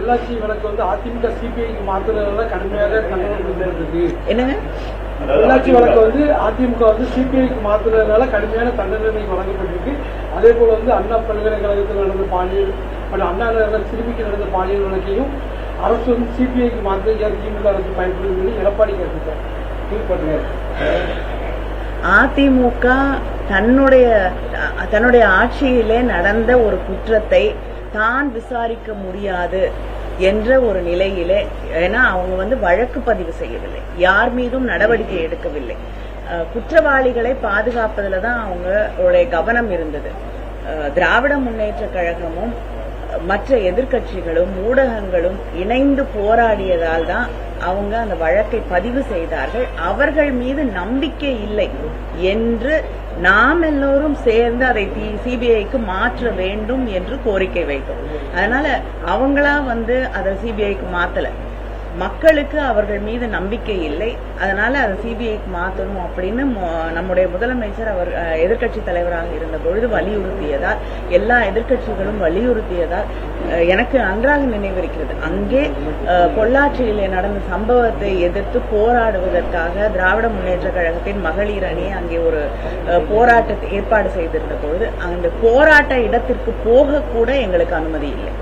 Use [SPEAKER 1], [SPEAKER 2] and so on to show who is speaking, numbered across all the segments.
[SPEAKER 1] பொள்ளாச்சி வழக்கு வந்து அதிமுக சிபிஐக்கு மாத்துறதுல கடுமையாக கண்டனம் இருக்கு. என்னங்க? பொள்ளாச்சி வழக்கு வந்து அதிமுக வந்து சிபிஐக்கு மாத்துறதுனால கடுமையான தண்டனை வழங்கப்பட்டிருக்கு. அதே போல வந்து அண்ணா பல்கலைக்கழகத்தில் நடந்த பாலியல் மற்றும் அண்ணா நகர் சிறுமிக்கு நடந்த பாலியல் வழக்கையும் அரசு வந்து சிபிஐக்கு மாற்ற திமுக அரசு பயன்படுது எடப்பாடி கேட்டிருக்காரு.
[SPEAKER 2] அதிமுக தன்னுடைய ஆட்சியிலே நடந்த ஒரு குற்றத்தை தான் விசாரிக்க முடியாது என்ற ஒரு நிலையிலே, ஏன்னா அவங்க வந்து வழக்கு பதிவு செய்யவில்லை, யார் மீதும் நடவடிக்கை எடுக்கவில்லை, குற்றவாளிகளை பாதுகாப்பதில் தான் அவங்களுடைய கவனம் இருந்தது. திராவிட முன்னேற்ற கழகமும் மற்ற எதிர்க்கட்சிகளும் ஊடகங்களும் இணைந்து போராடியதால் தான் அவங்க அந்த வழக்கை பதிவு செய்தார்கள். அவர்கள் மீது நம்பிக்கை இல்லை என்று நாம் எல்லோரும் சேர்ந்து அதை சிபிஐக்கு மாற்ற வேண்டும் என்று கோரிக்கை வைத்தோம். அதனால அவங்களா வந்து அதை சிபிஐக்கு மாத்தல, மக்களுக்கு அவர்கள் மீது நம்பிக்கை இல்லை, அதனால அதை சிபிஐக்கு மாற்றணும் அப்படின்னு நம்முடைய முதலமைச்சர் அவர் எதிர்க்கட்சி தலைவராக இருந்த பொழுது வலியுறுத்தியதால், எல்லா எதிர்க்கட்சிகளும் வலியுறுத்தியதால் எனக்கு நன்றாக நினைவிருக்கிறது. அங்கே பொள்ளாச்சியிலே நடந்த சம்பவத்தை எதிர்த்து போராடுவதற்காக திராவிட முன்னேற்ற கழகத்தின் மகளிர் அணி அங்கே ஒரு போராட்டத்தை ஏற்பாடு செய்திருந்த பொழுது அந்த போராட்ட இடத்திற்கு போக கூட எங்களுக்கு அனுமதி இல்லை.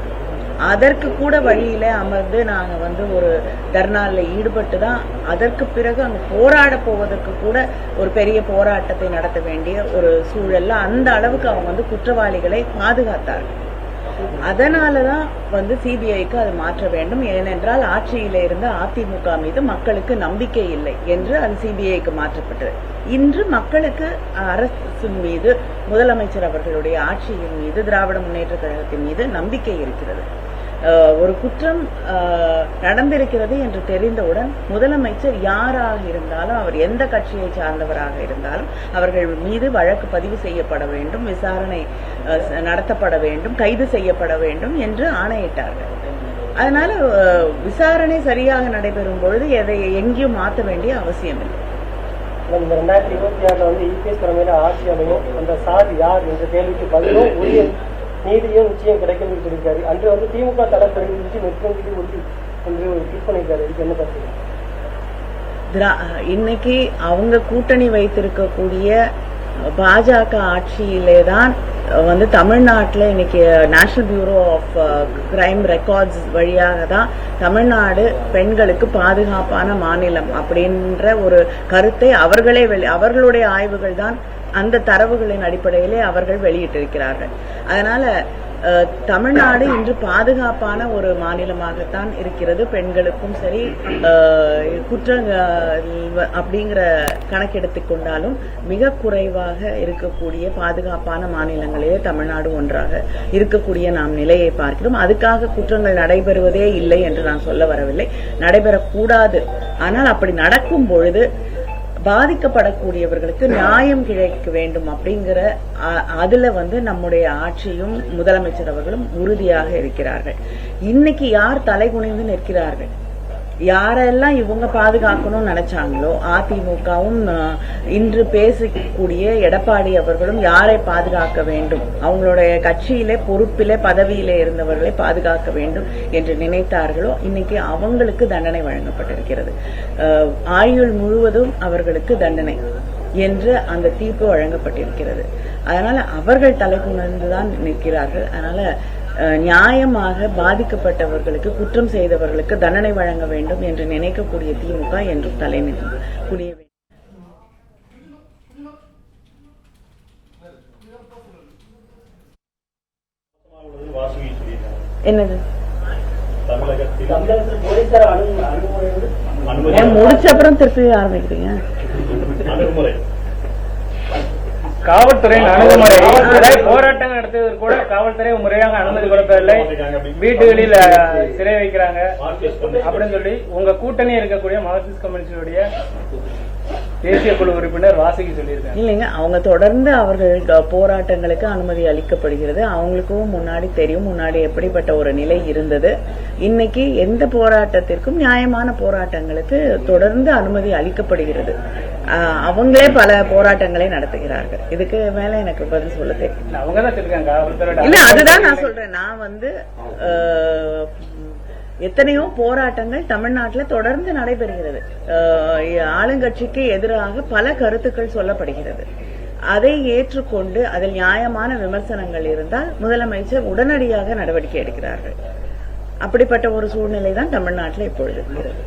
[SPEAKER 2] அதற்கு கூட வழியில அமர்ந்து நாங்க வந்து ஒரு தர்ணால ஈடுபட்டு தான் அதற்கு பிறகு அங்க போராட போவதற்கு கூட ஒரு பெரிய போராட்டத்தை நடத்த வேண்டிய ஒரு சூழல்ல அந்த அளவுக்கு அவங்க வந்து குற்றவாளிகளை பாதுகாத்தார்கள். அதனாலதான் வந்து சிபிஐக்கு அது மாற்ற வேண்டும். ஏனென்றால் ஆட்சியில இருந்த அதிமுக மீது மக்களுக்கு நம்பிக்கை இல்லை என்று அது சிபிஐக்கு மாற்றப்பட்டது. இன்று மக்களுக்கு அரசின் மீது, முதலமைச்சர் அவர்களுடைய ஆட்சியின் மீது, திராவிட முன்னேற்ற கழகத்தின் மீது நம்பிக்கை இருக்கிறது. ஒரு குற்றம் நடந்திருக்கிறது என்று தெரிந்தவுடன் முதலமைச்சர் யாராக இருந்தாலும், அவர் எந்த கட்சியை சார்ந்தவராக இருந்தாலும் அவர்கள் மீது வழக்கு பதிவு செய்யப்பட வேண்டும், விசாரணை நடத்தப்பட வேண்டும், கைது செய்யப்பட வேண்டும் என்று ஆணையிட்டார்கள். அதனால விசாரணை சரியாக நடைபெறும் பொழுது எதை எங்கேயும் மாற்ற வேண்டிய அவசியம் இல்லை.
[SPEAKER 3] இந்த 2026 வந்து இபிஎஸ் தலைமையில ஆட்சி அமையும், அந்த சாதி யார் என்ற கேள்விக்கு பதிலும் உரிய நீதியும் நிச்சயம் கிடைக்கும் சொல்லியிருக்காரு. அன்று வந்து திமுக தளப்படி நிற்கும் உறுதி என்று ட்வீட் பண்ணியிருக்காரு. இதுக்கு என்ன கருத்து?
[SPEAKER 2] இன்னைக்கு அவங்க கூட்டணி வைத்திருக்கக்கூடிய பாஜக ஆட்சியிலே தான் வந்து தமிழ்நாட்டில் இன்னைக்கு national bureau of crime records வழியாக தான் தமிழ்நாடு பெண்களுக்கு பாதுகாப்பான மாநிலம் அப்படின்ற ஒரு கருத்தை அவர்களுடைய ஆய்வுகள் தான், அந்த தரவுகளின் அடிப்படையிலே அவர்கள் வெளியிட்டிருக்கிறார்கள். அதனால தமிழ்நாடு இன்று பாதுகாப்பான ஒரு மாநிலமாகத்தான் இருக்கிறது. பெண்களுக்கும் சரி, குற்றம் அப்படிங்கிற கணக்கெடுத்துக் கொண்டாலும் மிக குறைவாக இருக்கக்கூடிய பாதுகாப்பான மாநிலங்களிலே தமிழ்நாடு ஒன்றாக இருக்கக்கூடிய நாம் நிலையை பார்க்கிறோம். அதுக்காக குற்றங்கள் நடைபெறுவதே இல்லை என்று நான் சொல்ல வரவில்லை, நடைபெறக்கூடாது. ஆனால் அப்படி நடக்கும் பொழுது பாதிக்கப்படக்கூடியவர்களுக்கு நியாயம் கிடைக்க வேண்டும் அப்படிங்கிற அதுல வந்து நம்முடைய ஆட்சியும் முதலமைச்சர் அவர்களும் உறுதியாக இருக்கிறார்கள். இன்னைக்கு யார் தலைகுனிந்து நிற்கிறார்கள், யாரெல்லாம் இவங்க பாதுகாக்கணும்னு நினைச்சாங்களோ, அதிமுகவும் இன்று பேசக்கூடிய எடப்பாடி அவர்களும் யாரை பாதுகாக்க வேண்டும், அவங்களுடைய கட்சியிலே பொறுப்பிலே பதவியிலே இருந்தவர்களை பாதுகாக்க வேண்டும் என்று நினைத்தார்களோ, இன்னைக்கு அவங்களுக்கு தண்டனை வழங்கப்பட்டிருக்கிறது. ஆயுள் முழுவதும் அவர்களுக்கு தண்டனை என்று அந்த தீர்ப்பு வழங்கப்பட்டிருக்கிறது. அதனால அவர்கள் தலைகுனிந்துதான் நிற்கிறார்கள். அதனால நியாயமாக பாதிக்கப்பட்டவர்களுக்கு, குற்றம் செய்தவர்களுக்கு தண்டனை வழங்க வேண்டும் என்று நினைக்கக்கூடிய திமுக என்றும் தலை குனிய வேண்டும். என்னது முடிச்ச அப்புறம் திருப்பி ஆரம்பிக்கிறீங்க?
[SPEAKER 3] காவல்துறையின் அணுகுமுறை, போராட்டங்கள் நடத்துவதற்கு கூட காவல்துறை முறையாக அனுமதி கொடுப்பதில்லை, வீடுகளில் சிறை வைக்கிறாங்க அப்படின்னு சொல்லி உங்க கூட்டணி இருக்கக்கூடிய மார்க்சிஸ்ட் கம்யூனிஸ்டுடைய தேசிய குழு உறுப்பினர் வாசுகி சொல்லியிருக்காங்க.
[SPEAKER 2] இல்லைங்க, அவங்க தொடர்ந்து அவர்கள் போராட்டங்களுக்கு அனுமதி அளிக்கப்படுகிறது. அவங்களுக்கும் முன்னாடி தெரியும் முன்னாடி எப்படிப்பட்ட ஒரு நிலை இருந்தது. இன்னைக்கு எந்த போராட்டத்திற்கும், நியாயமான போராட்டங்களுக்கு தொடர்ந்து அனுமதி அளிக்கப்படுகிறது. அவங்களே பல போராட்டங்களை நடத்துகிறார்கள். இதுக்கு மேல எனக்கு பதில் சொல்ல தெரியும்.
[SPEAKER 3] அவங்கதான்
[SPEAKER 2] இல்ல, அதுதான் நான் சொல்றேன். நான் வந்து எத்தனையோ போராட்டங்கள் தமிழ்நாட்டில் தொடர்ந்து நடைபெறுகிறது. ஆளுங்கட்சிக்கு எதிராக பல கருத்துக்கள் சொல்லப்படுகிறது. அதை ஏற்றுக்கொண்டு அதில் நியாயமான விமர்சனங்கள் இருந்தால் முதலமைச்சர் உடனடியாக நடவடிக்கை எடுக்கிறார்கள். அப்படிப்பட்ட ஒரு சூழ்நிலை தான் தமிழ்நாட்டில் இப்பொழுது இருக்கிறது.